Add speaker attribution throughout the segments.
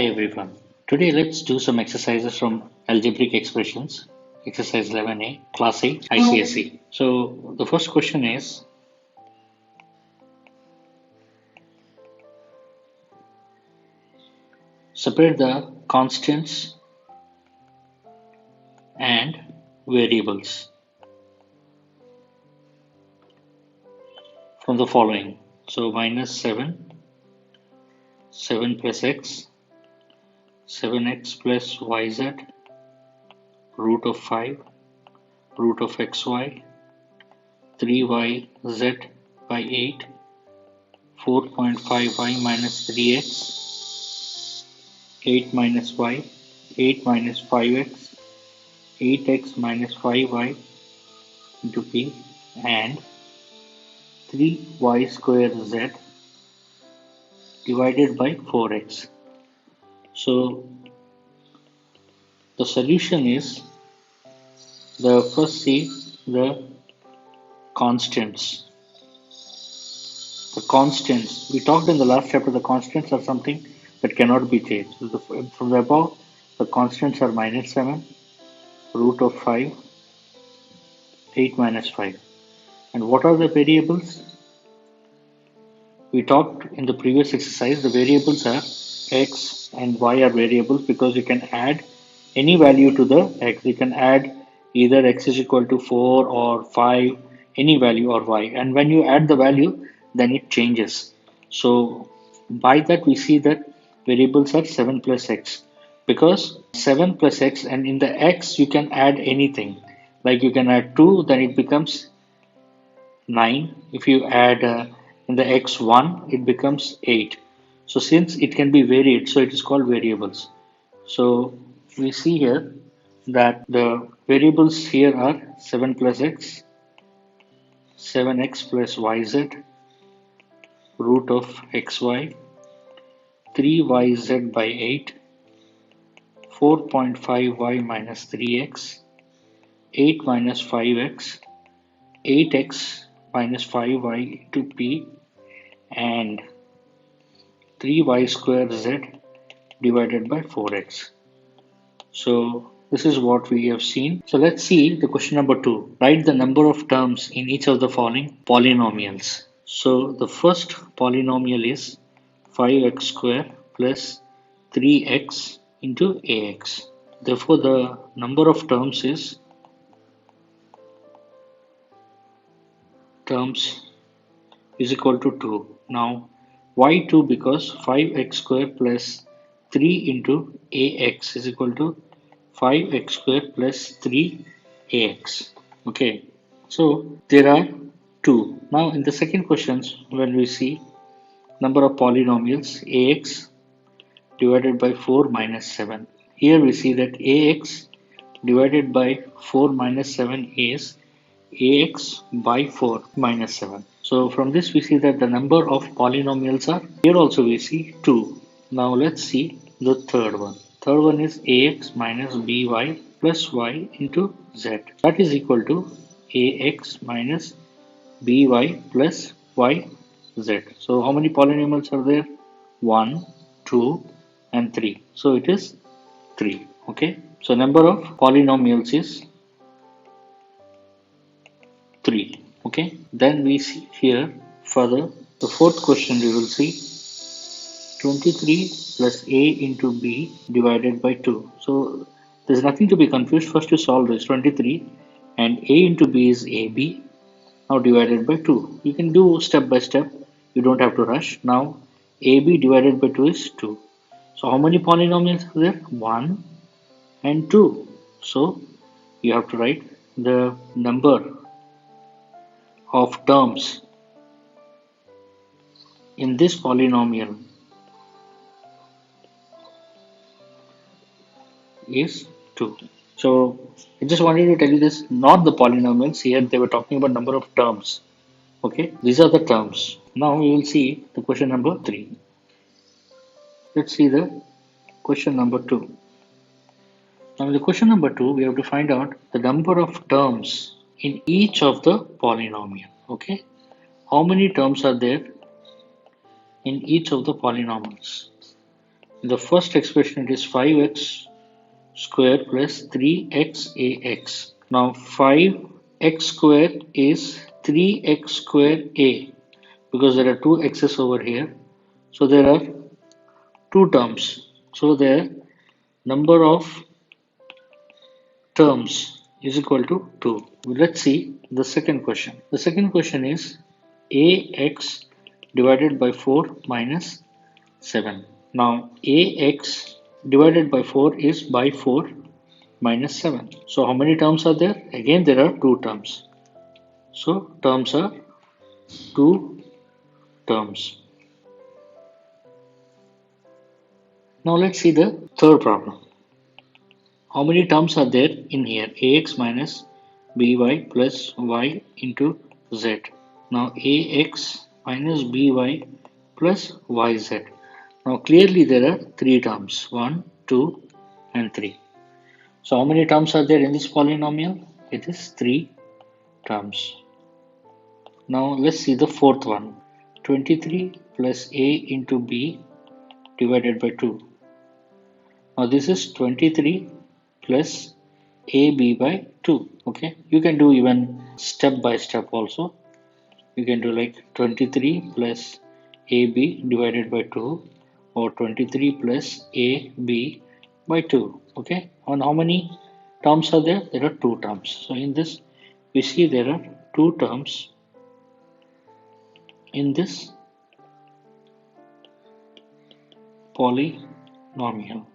Speaker 1: Hi everyone. Today let's do some exercises from algebraic expressions, exercise 11A, class 8 ICSE. So the first question is separate the constants and variables from the following. So minus 7, 7 plus x, 7x plus yz, root of 5, root of xy, 3yz by 8, 4.5y minus 3x, 8 minus y, 8 minus 5x, 8x minus 5y into p, and 3y square z divided by 4x. So the solution is the first see the constants. The constants, we talked in the last chapter, the constants are something that cannot be changed. So from the above, the constants are minus 7, root of 5, 8 minus 5. And what are the variables? We talked in the previous exercise, the variables are x and y are variables because you can add any value to the x. You can add either x is equal to 4 or 5, any value or y. And when you add the value, then it changes. So by that we see that variables are 7 plus x because 7 plus x, and in the x you can add anything. Like you can add 2, then it becomes 9. If you add in the x1, it becomes 8. So since it can be varied, so it is called variables. So we see here that the variables here are 7 plus x, 7x plus yz, root of xy, 3yz by 8, 4.5y minus 3x, 8 minus 5x, 8x minus 5y to p, and 3y square z divided by 4x. So this is what we have seen. So let's see the question number 2. Write the number of terms in each of the following polynomials. So the first polynomial is 5x square plus 3x into ax. Therefore the number of terms is equal to 2. Now why 2? Because 5x square plus 3 into ax is equal to 5x square plus 3ax. Okay, so there are 2. Now in the second questions, when we see number of polynomials, ax divided by 4 minus 7. Here we see that ax divided by 4 minus 7 is ax by 4 minus 7. So from this we see that the number of polynomials are, here also we see 2. Now let's see the third one. Third one is ax minus by plus y into z. That is equal to ax minus by plus y z. So how many polynomials are there? 1, 2 and 3. So it is 3. Okay. So number of polynomials is 3. Okay. Then we see here further the fourth question we will see 23 plus a into b divided by 2. So there's nothing to be confused. First to solve this 23 and a into b is ab, now divided by 2. You can do step by step. You don't have to rush. Now ab divided by 2 is 2. So how many polynomials are there? 1 and 2. So you have to write the number of terms in this polynomial is 2. So I just wanted to tell you this, not the polynomials. Here they were talking about number of terms. Okay, these are the terms. Now we will see the question number 3. Let's see the question number 2. Now in the question number 2, we have to find out the number of terms in each of the polynomial. Okay, how many terms are there in each of the polynomials? The first expression it is 5x square plus 3xax. Now 5x square is 3x square a because there are two x's over here. So there are two terms. So the number of terms is equal to 2. Let's see the second question. The second question is ax divided by 4 minus 7. Now ax divided by 4 is by 4 minus 7. So how many terms are there? Again there are two terms. So terms are two terms. Now let's see the third problem. How many terms are there in here? Ax minus by plus y into z. Now ax minus by plus yz. Now clearly there are three terms. 1, 2 and 3. So how many terms are there in this polynomial? It is 3 terms. Now let's see the fourth one. 23 plus a into b divided by 2. Now this is 23 plus ab by 2. Okay, you can do even step by step also. You can do like 23 plus ab divided by 2 or 23 plus ab by 2. Okay, and how many terms are there? There are two terms. So in this we see there are two terms in this polynomial.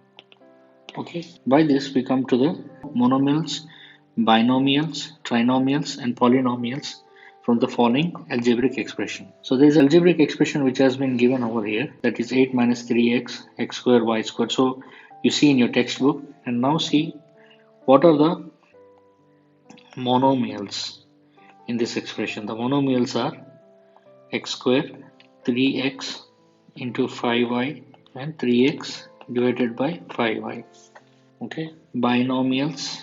Speaker 1: Okay, by this we come to the monomials, binomials, trinomials and polynomials from the following algebraic expression. So there is algebraic expression which has been given over here, that is 8 minus 3x x square y square. So you see in your textbook, and now see what are the monomials in this expression. The monomials are x square, 3x into 5y and 3x divided by 5y. Okay, binomials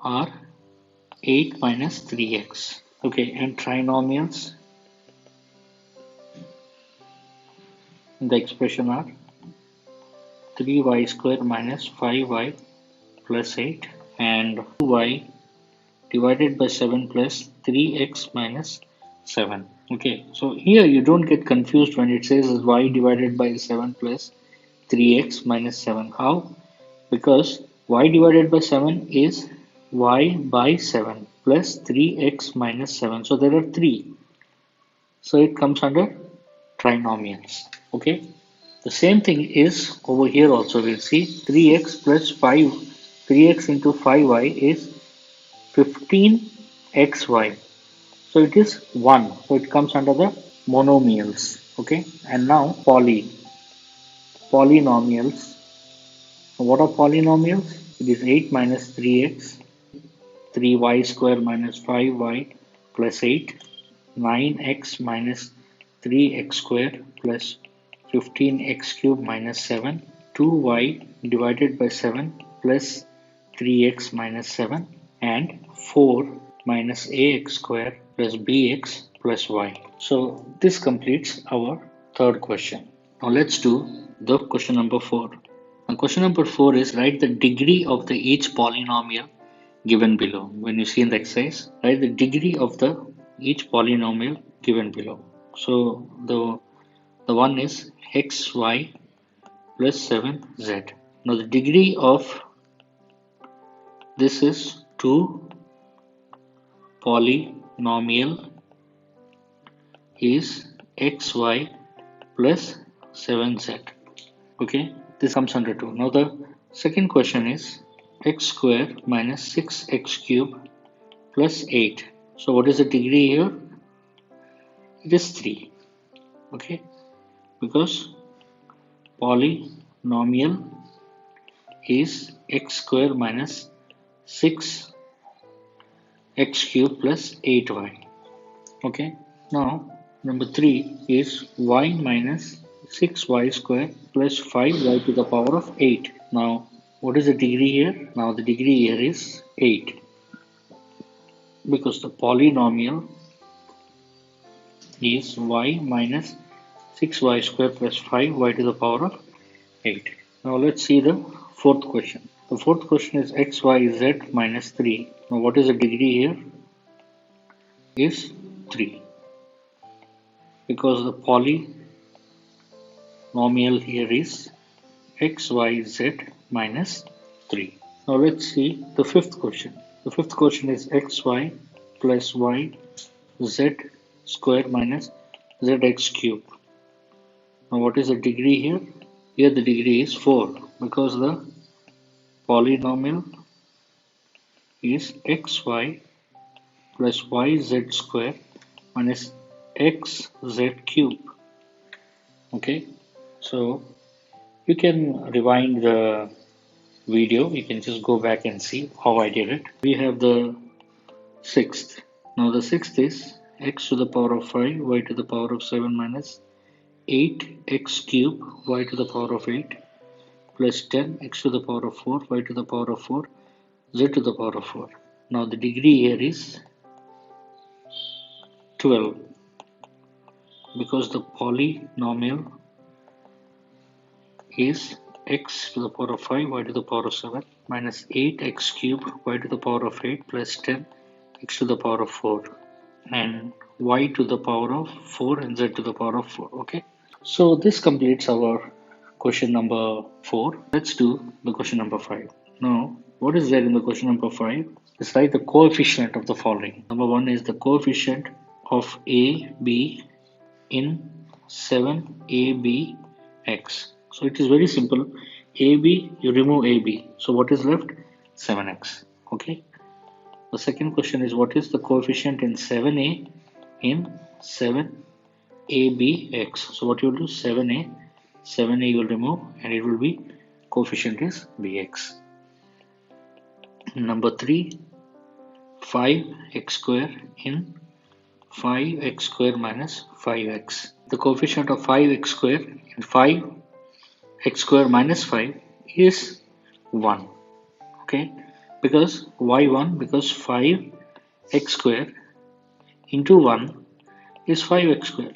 Speaker 1: are 8 minus 3x. Okay, and trinomials in the expression are 3y square minus 5y plus 8 and 2y divided by 7 plus 3x minus 7. Okay, so here you don't get confused when it says y divided by 7 plus 3x minus 7. How? Because y divided by 7 is y by 7 plus 3x minus 7. So there are 3. So it comes under trinomials. Okay. The same thing is over here also. We'll see 3x plus 5. 3x into 5y is 15xy. So it is 1. So it comes under the monomials. Okay. And now polynomials. What are polynomials? It is 8 minus 3x, 3y square minus 5y plus 8, 9x minus 3x square plus 15x cube minus 7, 2y divided by 7 plus 3x minus 7, and 4 minus ax square plus bx plus y. So this completes our third question. Now let's do the question number 4. Now question number 4 is write the degree of each polynomial given below. When you see in the exercise, write the degree of each polynomial given below. So the one is xy plus 7z. Now the degree of this is 2 polynomial is xy plus 7z. Okay, this comes under 2. Now the second question is x square minus 6x cube plus 8. So what is the degree here? It is 3. Okay, because polynomial is x square minus 6x cube plus 8y. Okay, now number 3 is y minus 6y square plus 5y to the power of 8. Now what is the degree here? Now the degree here is 8 because the polynomial is y minus 6y square plus 5y to the power of 8. Now let's see the fourth question. The fourth question is xyz minus 3. Now what is the degree here? Is 3. Because the polynomial here is xyz minus 3. Now let's see the fifth question. The fifth question is xy plus y z square minus zx cube. Now what is the degree here? Here the degree is 4 because the polynomial is xy plus yz square minus xz cube. Okay, so you can rewind the video, you can just go back and see how I did it. We have the sixth. Now the sixth is x to the power of 5 y to the power of 7 minus 8x cube y to the power of 8 plus 10 x to the power of 4 y to the power of 4 z to the power of 4. Now the degree here is 12 because the polynomial is x to the power of 5 y to the power of 7 minus 8x cube y to the power of 8 plus 10 x to the power of 4 and y to the power of 4 and z to the power of 4. Okay, so this completes our question number 4. Let's do the question number 5. Now what is there in the question number 5? It's like the coefficient of the following. Number 1 is the coefficient of a b in 7abx. So it is very simple. AB, you remove AB. So what is left? 7x. Okay. The second question is what is the coefficient in 7a in 7abx. So what you will do? 7a you will remove and it will be coefficient is bx. Number 3, 5x square in 5x square minus 5x. The coefficient of 5x square in 5x square minus 5 is 1. Okay, because why 1? Because 5x square into 1 is 5x square.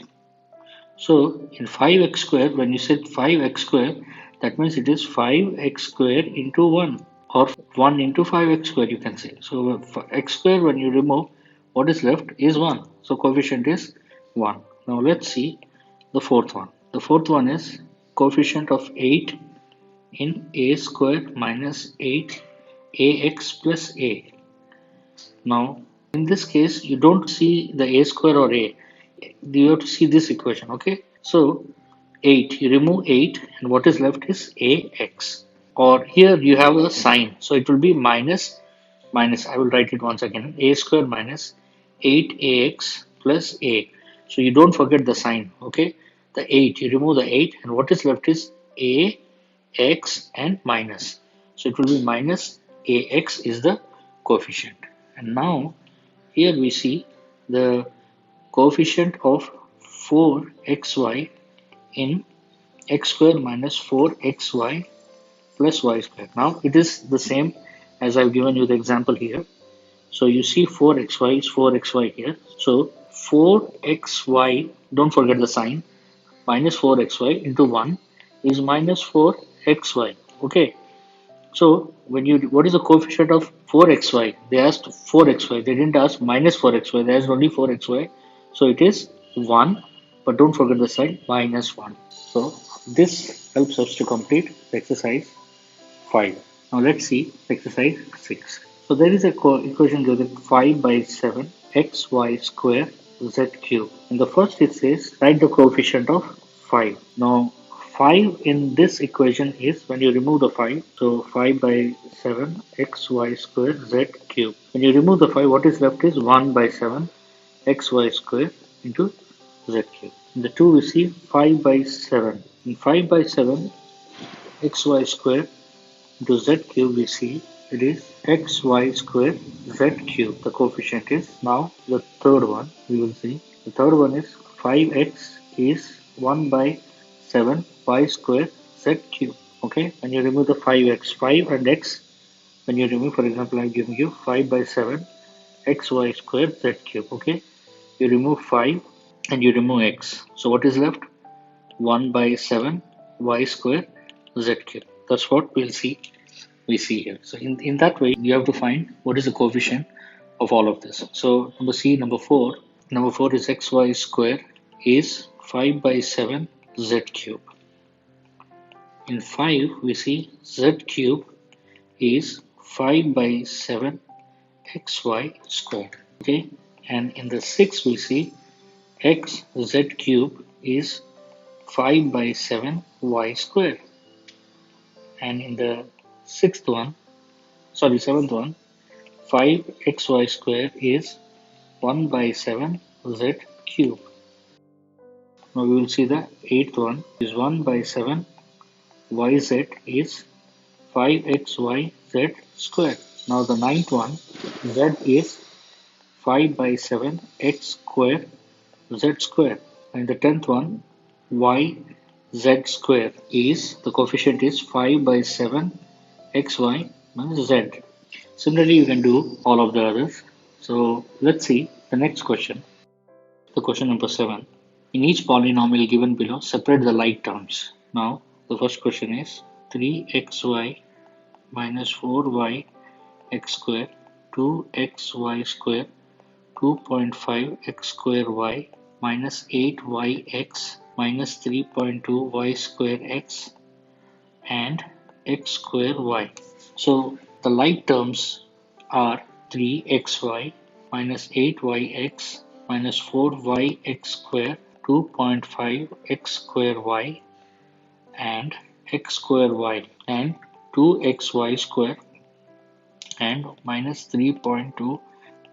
Speaker 1: So in 5x square, when you said 5x square, that means it is 5x square into 1 or 1 into 5x square you can say. So for x square when you remove, what is left is 1. So coefficient is 1. Now let's see the fourth one. The fourth one is coefficient of 8 in a square minus 8ax plus a. Now in this case you don't see the a square or a. You have to see this equation. Okay, so 8, you remove 8 and what is left is ax, or here you have a sign, so it will be minus. I will write it once again, a square minus 8ax plus a. So you don't forget the sign. Okay, the 8, you remove the 8 and what is left is a, x and minus. So it will be minus ax is the coefficient. And now here we see the coefficient of 4xy in x square minus 4xy plus y square. Now it is the same as I've given you the example here. So you see 4xy is 4xy here. So 4xy, don't forget the sign, minus 4xy into 1 is minus 4xy. Okay. So when you, what is the coefficient of 4xy? They asked 4xy. They didn't ask minus 4xy. They asked only 4xy. So it is 1. But don't forget the sign minus 1. So this helps us to complete the exercise 5. Now let's see exercise 6. So there is a equation given 5 by 7 xy square z cube. In the first it says write the coefficient of 5. Now 5 in this equation is when you remove the 5. So 5 by 7 xy square z cube. When you remove the 5, what is left is 1 by 7 xy square into z cube. In the 2 we see 5 by 7. In 5 by 7 xy square into z cube we see it is xy square z cube. The coefficient is. Now the third one we will see. The third one is 5x is 1 by 7 y square z cube. Okay, when you remove the 5x, 5 and x, when you remove, for example, I'm giving you 5 by 7 xy square z cube. Okay, you remove 5 and you remove x. So what is left? 1 by 7 y square z cube. That's what we see here. So in that way, you have to find what is the coefficient of all of this. So number 4. Number 4 is xy square is 5 by 7 z cube. In 5, we see z cube is 5 by 7 xy squared. Okay, and in the 6, we see x z cube is 5 by 7 y squared. And in the seventh one, 5xy square is 1 by 7 z cube. Now we will see the eighth one is 1 by 7 yz is 5xyz square. Now the ninth one, z is 5 by 7 x square z square. And the 10th one, y z square is, the coefficient is 5 by 7 xy minus z. Similarly, you can do all of the others. So let's see the next question. The question number 7. In each polynomial given below, separate the like terms. Now, the first question is 3xy minus 4y x square, 2xy square, 2.5 x square y minus 8yx minus 3.2 y square x and x square y. So the like terms are 3xy minus 8yx minus 4yx square, 2.5 x square y and x square y, and 2xy square and minus 3.2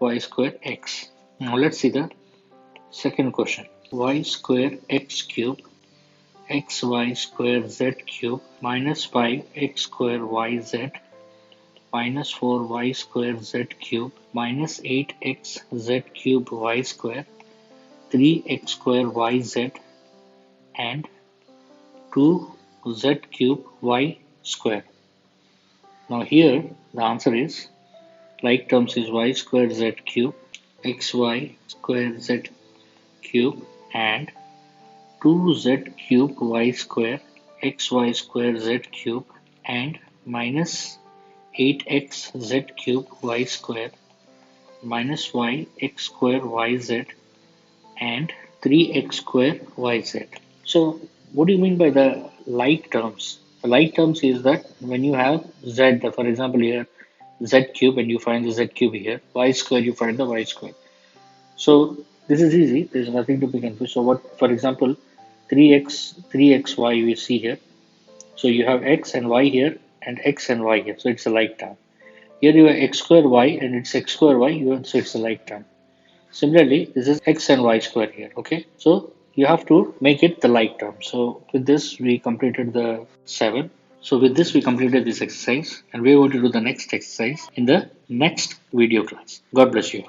Speaker 1: y square x. Now let's see the second question. Y square x cube xy square z cube minus 5x square yz minus 4y square z cube minus 8x z cube y square, 3x square yz and 2z cube y square. Now here the answer is, like terms is y square z cube, xy square z cube and 2z cube y square, xy square z cube and minus 8x z cube y square minus y x square yz and 3x square yz. So what do you mean by the like terms? The like terms is that when you have z, for example here z cube, and you find the z cube here, y square you find the y square. So this is easy, there is nothing to be confused. So what, for example, 3xy we see here. So you have x and y here and x and y here, so it's a like term. Here you have x square y and it's x square y, so it's a like term. Similarly, this is x and y square here, okay? So you have to make it the like term. So with this, we completed the 7. So with this, we completed this exercise, and we are going to do the next exercise in the next video class. God bless you.